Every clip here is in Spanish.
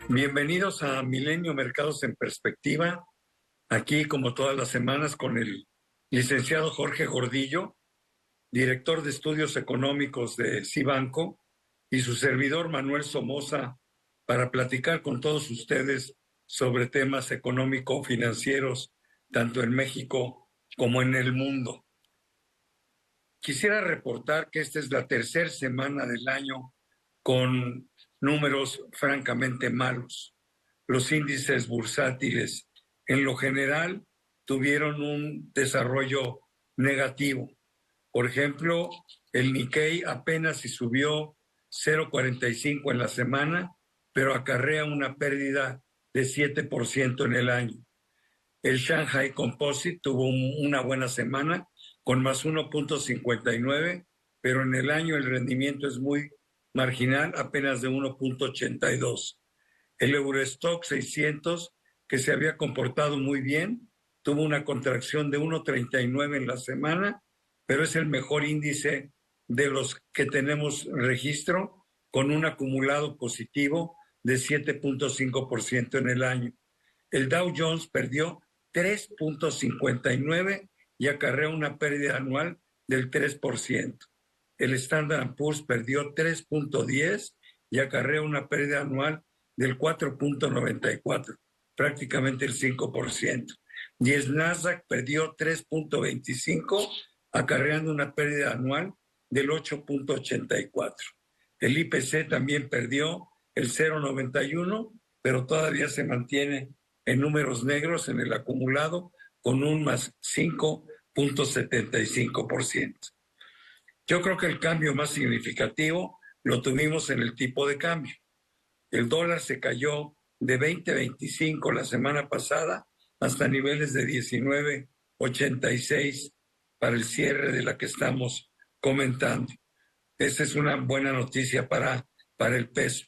Bienvenidos a Milenio Mercados en Perspectiva, aquí como todas las semanas con el licenciado Jorge Gordillo, director de estudios económicos de Cibanco, y su servidor Manuel Somoza, para platicar con todos ustedes sobre temas económico-financieros, tanto en México como en el mundo. Quisiera reportar que esta es la tercera semana del año con números francamente malos. Los índices bursátiles en lo general tuvieron un desarrollo negativo. Por ejemplo, el Nikkei apenas si subió 0,45 en la semana, pero acarrea una pérdida de 7% en el año. El Shanghai Composite tuvo una buena semana con más 1,59, pero en el año el rendimiento es muy marginal, apenas de 1,82. El Eurostock 600, que se había comportado muy bien, tuvo una contracción de 1,39 en la semana, pero es el mejor índice de los que tenemos registro, con un acumulado positivo de 7,5% en el año. El Dow Jones perdió 3,59 y acarrea una pérdida anual del 3%. El Standard & Poor's perdió 3,10 y acarrea una pérdida anual del 4,94, prácticamente el 5%. Y el Nasdaq perdió 3,25, acarreando una pérdida anual del 8,84. El IPC también perdió el 0,91, pero todavía se mantiene en números negros en el acumulado con un más 5,75%. Yo creo que el cambio más significativo lo tuvimos en el tipo de cambio. El dólar se cayó de 20.25 la semana pasada hasta niveles de 19.86 para el cierre de la que estamos comentando. Esa es una buena noticia para el peso.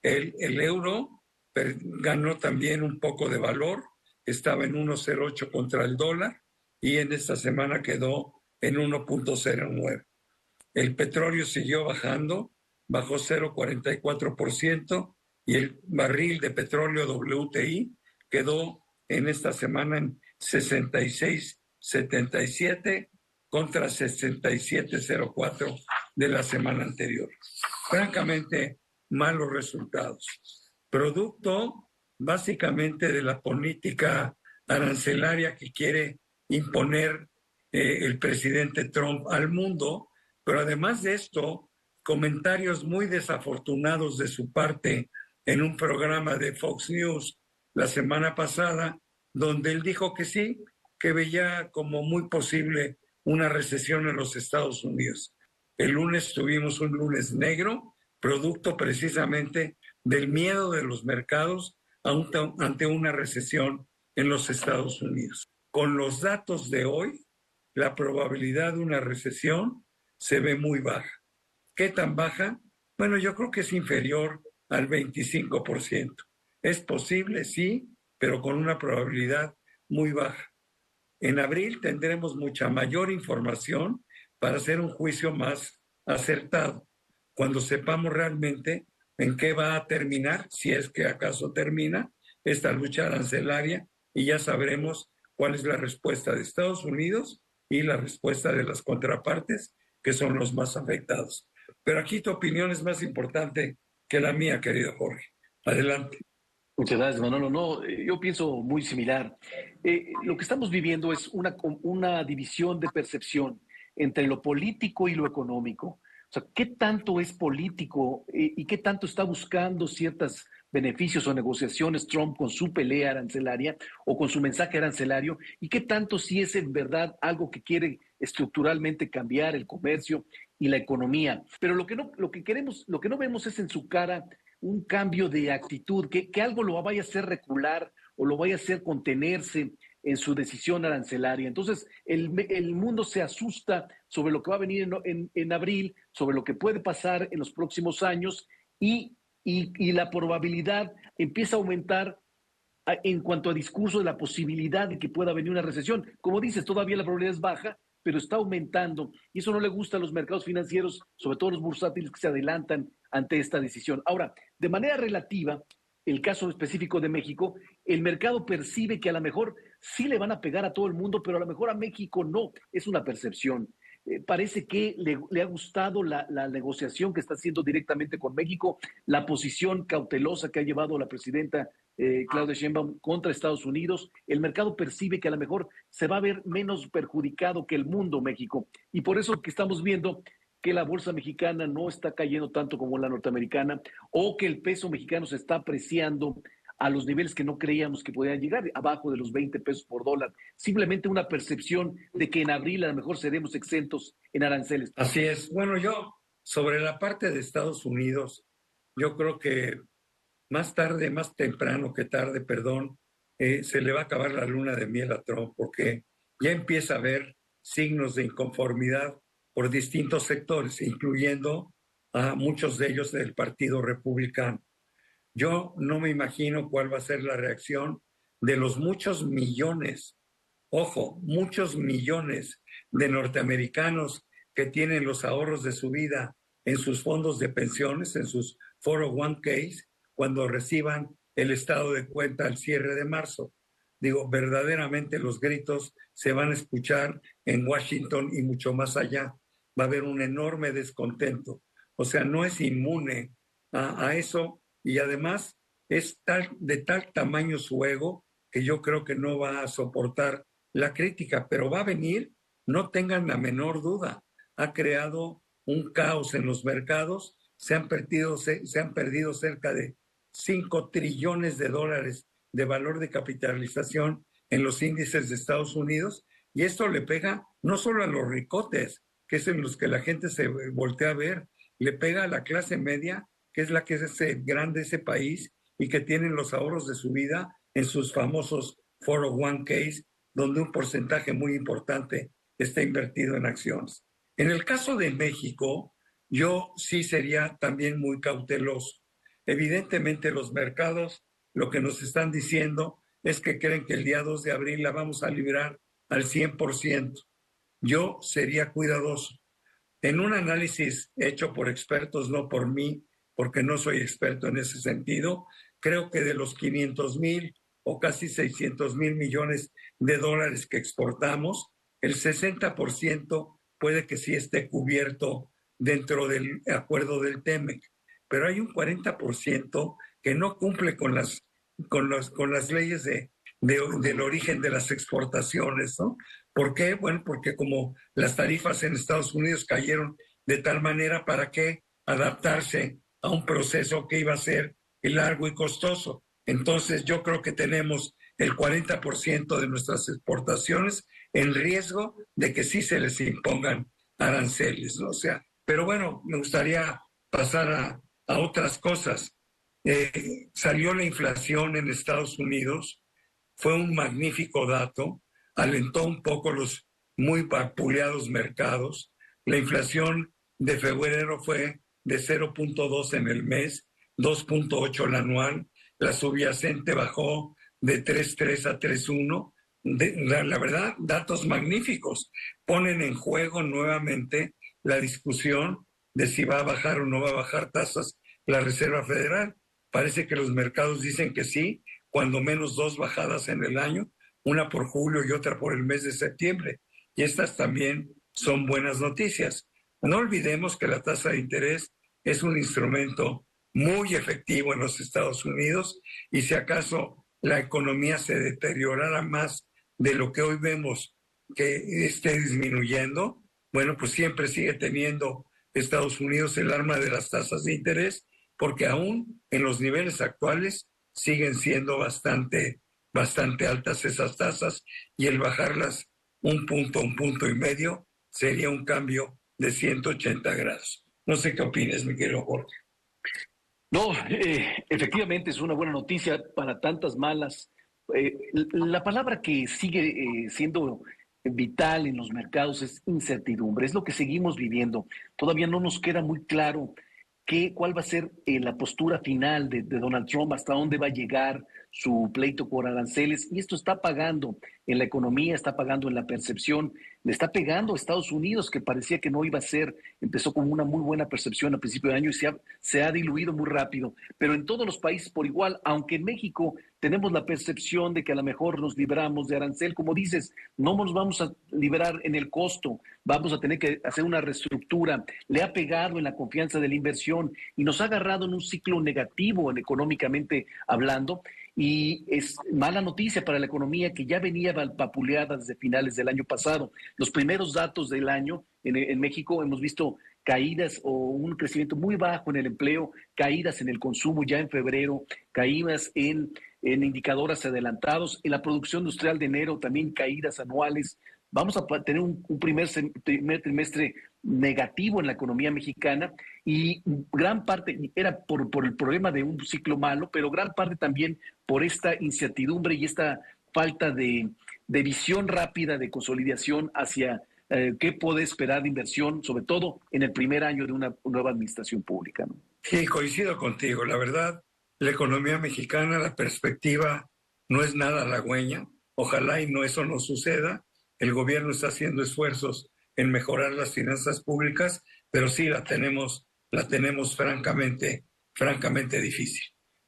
El euro ganó también un poco de valor, estaba en 1,08 contra el dólar y en esta semana quedó en 1,09. El petróleo siguió bajando, bajó 0,44% y el barril de petróleo WTI quedó en esta semana en 66.77 contra 67.04 de la semana anterior. Francamente, malos resultados. Producto básicamente de la política arancelaria que quiere imponer el presidente Trump al mundo, pero además de esto, comentarios muy desafortunados de su parte en un programa de Fox News la semana pasada, donde él dijo que sí, que veía como muy posible una recesión en los Estados Unidos. El lunes tuvimos un lunes negro, producto precisamente del miedo de los mercados ante una recesión en los Estados Unidos. Con los datos de hoy, la probabilidad de una recesión se ve muy baja. ¿Qué tan baja? Bueno, yo creo que es inferior al 25%. Es posible, sí, pero con una probabilidad muy baja. En abril tendremos mucha mayor información para hacer un juicio más acertado, cuando sepamos realmente en qué va a terminar, si es que acaso termina, esta lucha arancelaria, y ya sabremos cuál es la respuesta de Estados Unidos y la respuesta de las contrapartes, que son los más afectados. Pero aquí tu opinión es más importante que la mía, querido Jorge. Adelante. Muchas gracias, Manolo. No, yo pienso muy similar. Lo que estamos viviendo es una división de percepción entre lo político y lo económico. O sea, ¿qué tanto es político y qué tanto está buscando ciertos beneficios o negociaciones Trump con su pelea arancelaria o con su mensaje arancelario? ¿Y qué tanto sí es en verdad algo que quiere estructuralmente cambiar el comercio y la economía? Pero lo que no vemos es en su cara un cambio de actitud, que algo lo vaya a hacer recular o lo vaya a hacer contenerse en su decisión arancelaria. Entonces, el mundo se asusta sobre lo que va a venir en abril, sobre lo que puede pasar en los próximos años y la probabilidad empieza a aumentar en cuanto a discurso de la posibilidad de que pueda venir una recesión. Como dices, todavía la probabilidad es baja, pero está aumentando y eso no le gusta a los mercados financieros, sobre todo los bursátiles que se adelantan ante esta decisión. Ahora, de manera relativa, el caso específico de México, el mercado percibe que a lo mejor sí le van a pegar a todo el mundo, pero a lo mejor a México no. Es una percepción. Parece que le ha gustado la negociación que está haciendo directamente con México, la posición cautelosa que ha llevado la presidenta Claudia Sheinbaum contra Estados Unidos. El mercado percibe que a lo mejor se va a ver menos perjudicado que el mundo México. Y por eso que estamos viendo que la bolsa mexicana no está cayendo tanto como la norteamericana, o que el peso mexicano se está apreciando a los niveles que no creíamos que podían llegar, abajo de los 20 pesos por dólar. Simplemente una percepción de que en abril a lo mejor seremos exentos en aranceles. Así es. Bueno, yo sobre la parte de Estados Unidos, yo creo que más tarde, más temprano que tarde, perdón, se le va a acabar la luna de miel a Trump, porque ya empieza a haber signos de inconformidad por distintos sectores, incluyendo a muchos de ellos del Partido Republicano. Yo no me imagino cuál va a ser la reacción de los muchos millones, ojo, muchos millones de norteamericanos que tienen los ahorros de su vida en sus fondos de pensiones, en sus 401ks, cuando reciban el estado de cuenta al cierre de marzo. Digo, verdaderamente los gritos se van a escuchar en Washington y mucho más allá. Va a haber un enorme descontento. O sea, no es inmune a eso, y además es de tal tamaño su ego que yo creo que no va a soportar la crítica, pero va a venir, no tengan la menor duda. Ha creado un caos en los mercados, se han perdido cerca de 5 trillones de dólares de valor de capitalización en los índices de Estados Unidos, y esto le pega no solo a los ricotes, que es en los que la gente se voltea a ver, le pega a la clase media, que es la que es grande ese país y que tienen los ahorros de su vida en sus famosos 401ks, donde un porcentaje muy importante está invertido en acciones. En el caso de México, yo sí sería también muy cauteloso. Evidentemente los mercados lo que nos están diciendo es que creen que el día 2 de abril la vamos a librar al 100%. Yo sería cuidadoso. En un análisis hecho por expertos, no por mí, porque no soy experto en ese sentido, creo que de los 500,000 o casi 600,000 millones de dólares que exportamos, el 60% puede que sí esté cubierto dentro del acuerdo del TEMEC, pero hay un 40% que no cumple con las leyes del origen de las exportaciones, ¿no? ¿Por qué? Bueno, porque como las tarifas en Estados Unidos cayeron de tal manera, ¿para qué adaptarse a un proceso que iba a ser largo y costoso? Entonces yo creo que tenemos el 40% de nuestras exportaciones en riesgo de que sí se les impongan aranceles, ¿no? O sea, pero bueno, me gustaría pasar a otras cosas. Salió la inflación en Estados Unidos, fue un magnífico dato, alentó un poco los muy vapuleados mercados. La inflación de febrero fue de 0.2 en el mes, 2.8 el anual. La subyacente bajó de 3.3 a 3.1. La verdad, datos magníficos. Ponen en juego nuevamente la discusión de si va a bajar o no va a bajar tasas la Reserva Federal. Parece que los mercados dicen que sí, cuando menos 2 bajadas en el año, una por julio y otra por el mes de septiembre. Y estas también son buenas noticias. No olvidemos que la tasa de interés es un instrumento muy efectivo en los Estados Unidos, y si acaso la economía se deteriorara más de lo que hoy vemos que esté disminuyendo, bueno, pues siempre sigue teniendo Estados Unidos el arma de las tasas de interés, porque aún en los niveles actuales siguen siendo bastante altas esas tasas, y el bajarlas un punto y medio sería un cambio de 180 grados. No sé qué opinas, mi querido Jorge. No, efectivamente es una buena noticia para tantas malas. La palabra que sigue siendo vital en los mercados es incertidumbre, es lo que seguimos viviendo. Todavía no nos queda muy claro cuál va a ser la postura final de Donald Trump, hasta dónde va a llegar, su pleito por aranceles, y esto está pagando en la economía, está pagando en la percepción, le está pegando a Estados Unidos, que parecía que no iba a ser, empezó con una muy buena percepción a principio de año y se ha diluido muy rápido, pero en todos los países por igual, aunque en México tenemos la percepción de que a lo mejor nos libramos de arancel, como dices, no nos vamos a liberar en el costo, vamos a tener que hacer una reestructura, le ha pegado en la confianza de la inversión y nos ha agarrado en un ciclo negativo económicamente hablando. Y es mala noticia para la economía que ya venía vapuleada desde finales del año pasado. Los primeros datos del año en México hemos visto caídas o un crecimiento muy bajo en el empleo, caídas en el consumo ya en febrero, caídas en indicadores adelantados, en la producción industrial de enero también caídas anuales. Vamos a tener un primer trimestre negativo en la economía mexicana y gran parte era por el problema de un ciclo malo, pero gran parte también por esta incertidumbre y esta falta de visión rápida de consolidación hacia qué puede esperar de inversión, sobre todo en el primer año de una nueva administración pública, ¿no? Sí, coincido contigo. La verdad, la economía mexicana, la perspectiva no es nada halagüeña. Ojalá y no eso no suceda. El gobierno está haciendo esfuerzos en mejorar las finanzas públicas, pero sí la tenemos francamente difícil.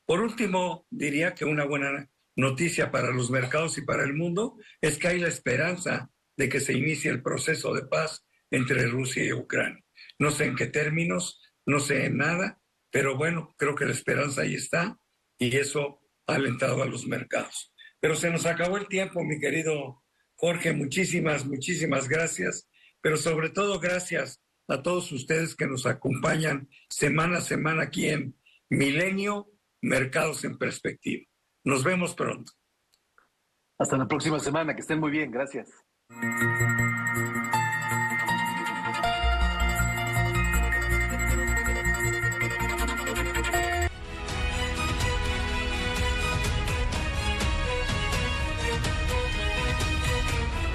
Por último, diría que una buena noticia para los mercados y para el mundo es que hay la esperanza de que se inicie el proceso de paz entre Rusia y Ucrania. No sé en qué términos, no sé en nada, pero bueno, creo que la esperanza ahí está y eso ha alentado a los mercados. Pero se nos acabó el tiempo, mi querido Jorge, muchísimas gracias, pero sobre todo gracias a todos ustedes que nos acompañan semana a semana aquí en Milenio, Mercados en Perspectiva. Nos vemos pronto. Hasta la próxima semana, que estén muy bien, gracias.